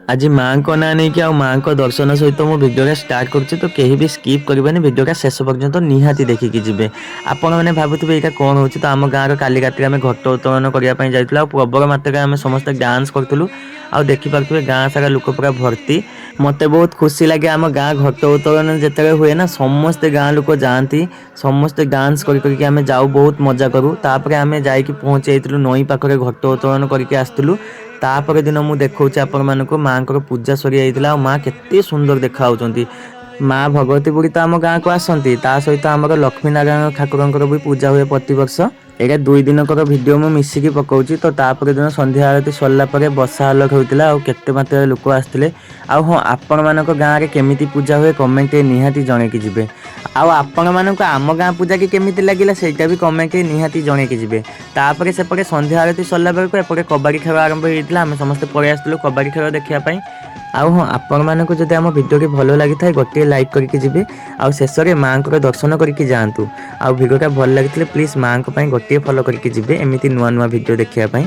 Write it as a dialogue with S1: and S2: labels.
S1: आज माँ को ना नहीं कि माँ को दर्शन सहित मो भिडियो स्टार्ट करुच्ची तो कहीं भी स्किप करबेनी भिडियो शेष पर्यंत निहाती देखिकी जी। आपण मैंने भावुवे यहाँ कौन हो तो आम गाँव काली राति आम घट उत्तोलन करने जाइए प्रबल मात्रा आम समस्त डांस करूँ आ देखिपे गाँ सारा लोक पूरा भर्ती मत बहुत खुशी लगे आम गाँ घट उत्तोलन जिते हुए ना समस्ते गाँ लोक जाती समस्ते डांस करके जाऊ बहुत मजा करूँ तापर आम जा पहुँच नई पाखे घट उत्तोलन करके आसलु तापर दिन मुझे देखा आपण मानक माँ पूजा सरी जाइए माँ केते सुंदर देखा माँ भगवती बुढ़ी तो आम गाँव को आसती सहित आम लक्ष्मी नारायण ठाकुर भी पूजा हुए प्रतिवर्ष यहाँ 2 दिन भिडियो मुझे मिसिकी पकाउची तो तापर दिन संध्या आरती सरला बसा आलोक होता केते मात्रा लोक आसते हाँ आपण मानक गाँव में केमिति पूजा हुए कमेंट निहाती जनईकी जी आपण मानक आम गाँ पूजा की केमिति लगिला सेटा भी कमेंट निहाती जनईकी जी तापर सेपटे संध्या आरती सरला बेलू एपटे कबाड़ी खेल आरंभ होता आम समस्ते पलि आसलु कबाड़ी खेल देखापी हाँ आपण मानक जदि आम भिडियो भल लगी था गोटे लाइक करके जी आउ शेष में माँ को दर्शन करके जातु आ भिडियोटा भल लगी प्लीज माँ गोटे फॉलो करके जी एमती नुआ नुआ भिडियो देखापी।